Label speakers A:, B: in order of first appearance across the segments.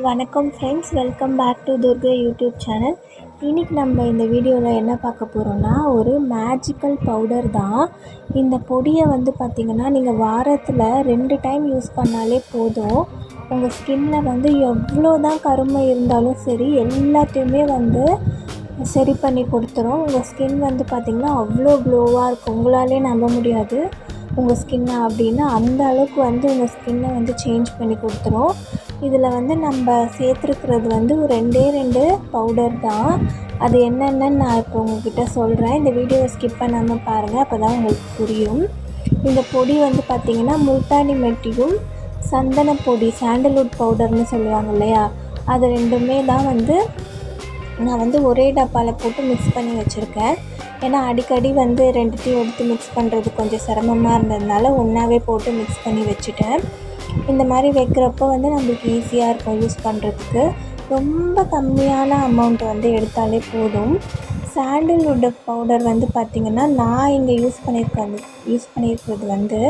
A: வணக்கம் friends, welcome back to Durga YouTube channel. இன்றைக்கி நம்ம இந்த வீடியோவில் என்ன பார்க்க போகிறோன்னா, ஒரு மேஜிக்கல் பவுடர் தான். இந்த பொடியை பார்த்திங்கன்னா நீங்கள் வாரத்தில் 2 டைம் யூஸ் பண்ணாலே போதும். உங்கள் ஸ்கின்னில் எவ்வளோ தான் கருமை இருந்தாலும் சரி, எல்லாத்தையுமே சரி பண்ணி கொடுத்துரும். உங்கள் ஸ்கின் பார்த்திங்கன்னா அவ்வளோ க்ளோவாக இருக்கும். உங்களாலே நம்ப முடியாது உங்கள் ஸ்கின்னை அப்படின்னு. அந்த அளவுக்கு உங்கள் ஸ்கின்னை சேஞ்ச் பண்ணி கொடுத்துரும். இதில் நம்ம சேர்த்துருக்கிறது ஒரு 2 பவுடர் தான். அது என்னென்னு நான் இப்போ உங்கள்கிட்ட சொல்கிறேன். இந்த வீடியோவை ஸ்கிப் பண்ணாமல் பாருங்கள், அப்போ தான் உங்களுக்கு புரியும். இந்த பொடி பார்த்திங்கன்னா முல்தானி மெட்டியும் சந்தன பொடி, சாண்டல்வுட் பவுடர்னு சொல்லுவாங்க இல்லையா, அது ரெண்டுமே தான் நான் ஒரே டப்பாவில் போட்டு மிக்ஸ் பண்ணி வச்சுருக்கேன். ஏன்னா அடிக்கடி ரெண்டுத்தையும் எடுத்து மிக்ஸ் பண்ணுறது கொஞ்சம் சிரமமாக இருந்ததுனால ஒன்றாவே போட்டு மிக்ஸ் பண்ணி வச்சுட்டேன். இந்த மாதிரி வைக்கிறப்போ நம்மளுக்கு ஈஸியாக இருக்கும் யூஸ் பண்ணுறதுக்கு. ரொம்ப கம்மியான அமௌண்ட் எடுத்தாலே போதும். சாண்டல்வுட் பவுடர் பார்த்திங்கன்னா நான் இங்கே யூஸ் பண்ணியிருக்கிறது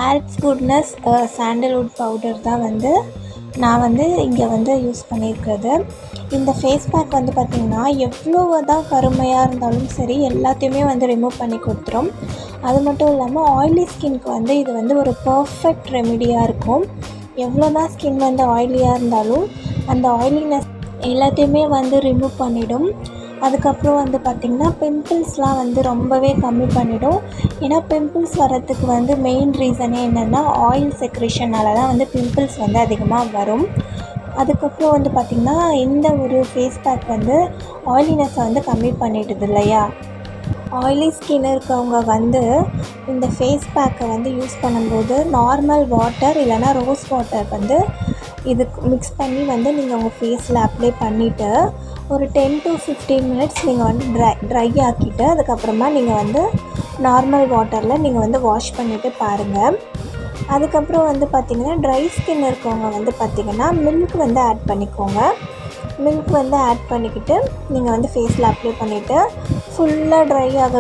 A: ஆல்ப்ஸ் குட்னஸ் சாண்டல்வுட் பவுடர் தான் நான் இங்கே யூஸ் பண்ணியிருக்கிறது. இந்த ஃபேஸ் பேக் பார்த்திங்கன்னா எவ்வளோ தான் கருமையாக இருந்தாலும் சரி, எல்லாத்தையுமே ரிமூவ் பண்ணி கொடுத்துரும். அது மட்டும் இல்லாமல் ஆயிலி ஸ்கின்க்கு இது ஒரு பர்ஃபெக்ட் ரெமிடியாக இருக்கும். எவ்வளோ தான் ஸ்கின் ஆயிலியாக இருந்தாலும் அந்த ஆயிலினஸ் எல்லாத்தையுமே ரிமூவ் பண்ணிடும். அதுக்கப்புறம் பார்த்திங்கன்னா பிம்பிள்ஸ்லாம் ரொம்பவே கம்மி பண்ணிடும். ஏன்னா பிம்பிள்ஸ் வரத்துக்கு மெயின் ரீசனே என்னென்னா ஆயில் செக்ரேஷனால் தான் பிம்பிள்ஸ் அதிகமாக வரும். அதுக்கப்புறம் பார்த்திங்கன்னா இந்த ஒரு ஃபேஸ் பேக் ஆயிலினஸை கம்மி பண்ணிடுது இல்லையா. ஆயிலி ஸ்கின் இருக்கவங்க இந்த ஃபேஸ் பேக்கை யூஸ் பண்ணும்போது நார்மல் வாட்டர் இல்லைனா ரோஸ் வாட்டர் இது மிக்ஸ் பண்ணி நீங்கள் உங்கள் ஃபேஸில் அப்ளை பண்ணிவிட்டு ஒரு 10 to 15 மினிட்ஸ் நீங்கள் ட்ரை ஆக்கிட்டு அதுக்கப்புறமா நீங்கள் நார்மல் வாட்டரில் நீங்கள் வாஷ் பண்ணிவிட்டு பாருங்கள். அதுக்கப்புறம் பார்த்திங்கன்னா ட்ரை ஸ்கின் இருக்கவங்க பார்த்திங்கன்னா மில்க் ஆட் பண்ணிக்கோங்க. மில்க் ஆட் பண்ணிக்கிட்டு நீங்கள் ஃபேஸில் அப்ளை பண்ணிவிட்டு ஃபுல்லாக ட்ரை ஆக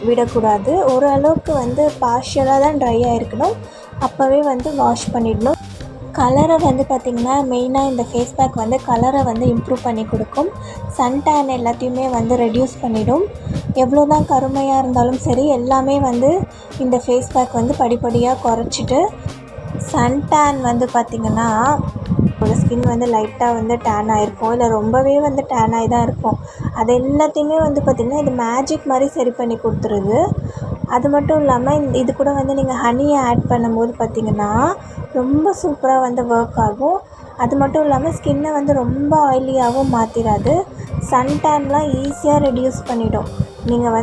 A: விடக்கூடாது. ஓரளவுக்கு பார்ஷியலாக தான் ட்ரை ஆகிருக்கணும். அப்போவே வாஷ் பண்ணிடணும். கலரை பார்த்திங்கன்னா மெயினாக இந்த ஃபேஸ் பேக் கலரை இம்ப்ரூவ் பண்ணி கொடுக்கும். சன் டேன் எல்லாத்தையுமே ரெடியூஸ் பண்ணிடும். எவ்வளோ தான் கருமையாக இருந்தாலும் சரி, எல்லாமே இந்த ஃபேஸ் பேக் படிப்படியாக குறைச்சிட்டு சன் டேன் பார்த்திங்கன்னா ஒரு ஸ்கின் லைட்டாக டேன் ஆகிருக்கும், இல்லை ரொம்பவே டேன் ஆகி தான் இருக்கும். அது எல்லாத்தையுமே பார்த்திங்கன்னா இது மேஜிக் மாதிரி சரி பண்ணி கொடுத்துருது. அது மட்டும் இல்லாமல் இது கூட நீங்கள் ஹனியை ஆட் பண்ணும்போது பார்த்திங்கன்னா ரொம்ப சூப்பராக ஒர்க் ஆகும். அது மட்டும் இல்லாமல் ஸ்கின்னை ரொம்ப ஆயிலியாகவும் மாற்றிடாது. சன் டேன்லாம் ஈஸியாக ரெடியூஸ் பண்ணிடும். நீங்கள்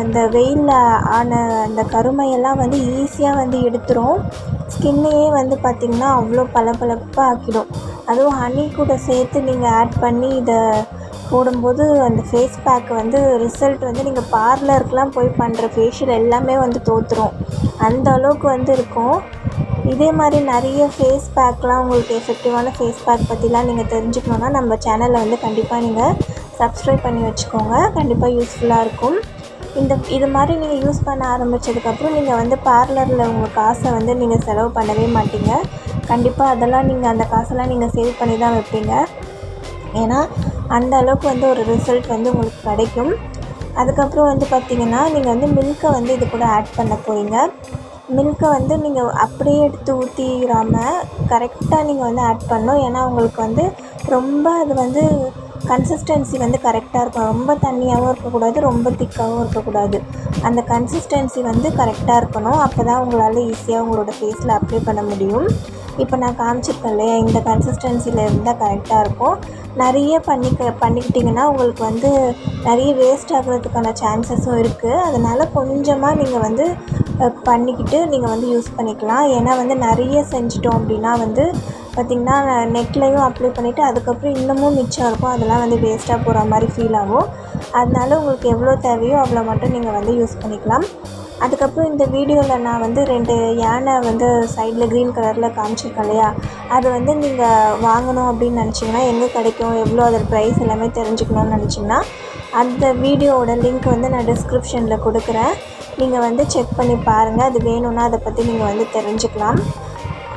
A: அந்த வெயிலில் ஆன அந்த கருமையெல்லாம் ஈஸியாக எடுத்துரும். ஸ்கின்னையே பார்த்திங்கன்னா அவ்வளோ பளபளப்பாக ஆக்கிடும். அதுவும் ஹனி கூட சேர்த்து நீங்கள் ஆட் பண்ணி இதை போடும்போது அந்த ஃபேஸ் பேக்கு ரிசல்ட் நீங்கள் பார்லருக்கெலாம் போய் பண்ணுற ஃபேஷியல் எல்லாமே தோற்றுரும். அந்த அளவுக்கு இருக்கும். இதே மாதிரி நிறைய ஃபேஸ் பேக்லாம் உங்களுக்கு எஃபெக்டிவான ஃபேஸ் பேக் பற்றிலாம் நீங்கள் தெரிஞ்சுக்கணுன்னா நம்ம சேனலை கண்டிப்பாக நீங்கள் சப்ஸ்கிரைப் பண்ணி வச்சுக்கோங்க. கண்டிப்பாக யூஸ்ஃபுல்லாக இருக்கும். இது மாதிரி நீங்கள் யூஸ் பண்ண ஆரம்பித்ததுக்கப்புறம் நீங்கள் பார்லரில் உங்கள் காசை நீங்கள் செலவு பண்ணவே மாட்டீங்க. கண்டிப்பாக அதெல்லாம் நீங்கள் அந்த காசெல்லாம் நீங்கள் சேவ் பண்ணி தான் வைப்பீங்க. ஏன்னா அந்த அளவுக்கு ஒரு ரிசல்ட் உங்களுக்கு கிடைக்கும். அதுக்கப்புறம் பார்த்திங்கன்னா நீங்கள் மில்கை இது கூட ஆட் பண்ண போகிறீங்க. மில்கை நீங்கள் அப்படியே எடுத்து ஊற்றிடாமல் கரெக்டாக நீங்கள் ஆட் பண்ணணும். ஏன்னா உங்களுக்கு ரொம்ப அது கன்சிஸ்டன்சி கரெக்டாக இருக்கும். ரொம்ப தண்ணியாகவும் இருக்கக்கூடாது, ரொம்ப திக்காகவும் இருக்கக்கூடாது. அந்த கன்சிஸ்டன்சி கரெக்டாக இருக்கணும். அப்போ தான் உங்களால் ஈஸியாக உங்களோட ஃபேஸில் அப்ளை பண்ண முடியும். இப்போ நான் காமிச்சிருக்கேன் இல்லையா, இந்த கன்சிஸ்டன்சியில் இருந்தால் கரெக்டாக இருக்கும். நிறைய பண்ணிக்கிட்டிங்கன்னா உங்களுக்கு நிறைய வேஸ்ட் ஆகிறதுக்கான சான்சஸும் இருக்குது. அதனால் கொஞ்சமாக நீங்கள் பண்ணிக்கிட்டு நீங்கள் யூஸ் பண்ணிக்கலாம். ஏன்னா நிறைய செஞ்சிட்டோம் அப்படின்னா பார்த்திங்கன்னா நெக்லையும் அப்ளை பண்ணிவிட்டு அதுக்கப்புறம் இன்னமும் மிச்சம் இருக்கும். அதெல்லாம் வேஸ்ட்டாக போகிற மாதிரி ஃபீல் ஆகும். அதனால உங்களுக்கு எவ்வளோ தேவையோ அவ்வளோ மட்டும் நீங்கள் யூஸ் பண்ணிக்கலாம். அதுக்கப்புறம் இந்த வீடியோவில் நான் 2 யானை சைடில் க்ரீன் கலரில் காமிச்சிருக்கேன் இல்லையா, அது நீங்கள் வாங்கணும் அப்படின்னு நினச்சிங்கன்னா எங்கே கிடைக்கும், எவ்வளோ அதோட ப்ரைஸ் எல்லாமே தெரிஞ்சுக்கணுன்னு நினச்சிங்கன்னா அந்த வீடியோவோட லிங்க் நான் டிஸ்கிரிப்ஷனில் கொடுக்குறேன். நீங்கள் செக் பண்ணி பாருங்கள். அது வேணும்னா அதை பற்றி நீங்கள் தெரிஞ்சுக்கலாம்.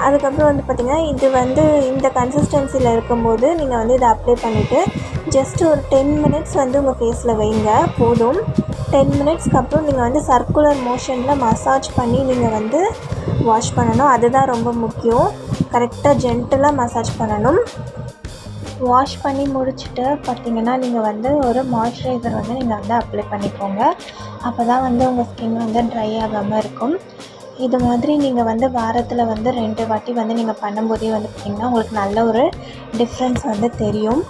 A: அதுக்கப்புறம் வந்து பார்த்திங்கன்னா இது வந்து இந்த கன்சிஸ்டன்சியில் இருக்கும்போது நீங்கள் வந்து இதை அப்ளை பண்ணிவிட்டு ஜஸ்ட் ஒரு 10 மினிட்ஸ் வந்து உங்கள் ஃபேஸில் வைங்க போதும். 10 மினிட்ஸ்க்கு அப்புறம் நீங்கள் வந்து சர்க்குலர் மோஷனில் மசாஜ் பண்ணி நீங்கள் வந்து வாஷ் பண்ணணும். அதுதான் ரொம்ப முக்கியம். கரெக்டாக ஜென்டிலாக மசாஜ் பண்ணணும். வாஷ் பண்ணி முடிச்சுட்டு பார்த்திங்கன்னா நீங்கள் வந்து ஒரு மாய்ஸ்சரைசர் வந்து நீங்கள் வந்து அப்ளை பண்ணிக்கோங்க. அப்போ தான் வந்து உங்கள் ஸ்கின் வந்து ட்ரை ஆகாமல் இருக்கும். இது மாதிரி நீங்கள் வந்து வாரத்தில் வந்து 2 வாட்டி வந்து நீங்கள் பண்ணும்போதே வந்து பார்த்திங்கன்னா உங்களுக்கு நல்ல ஒரு டிஃப்ரென்ஸ் வந்து தெரியும்.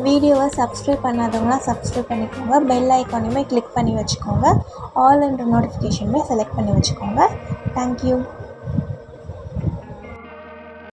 A: வீடியோவை சப்ஸ்கிரைப் பண்ணாதவங்களாம் சப்ஸ்கிரைப் பண்ணிக்கோங்க. பெல் ஐக்கானையுமே கிளிக் பண்ணி வச்சுக்கோங்க. ஆல் என்ற நோட்டிஃபிகேஷனுமே செலக்ட் பண்ணி வச்சுக்கோங்க. தேங்க்யூ.